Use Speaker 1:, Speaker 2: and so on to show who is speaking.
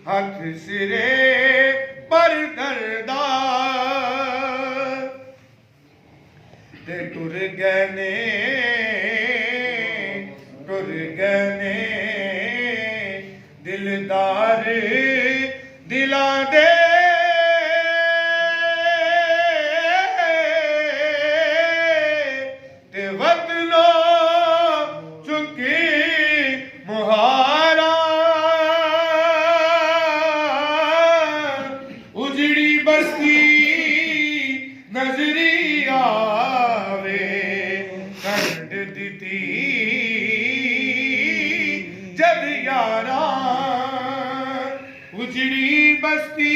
Speaker 1: हथ सिरे पर धरदा ते टुर गए ने दिलदार दिलां दे ते वतनो चुकी मुहारा उजड़ी बस्ती नजरी आवे कंड दिती जद यारा उजड़ी बस्ती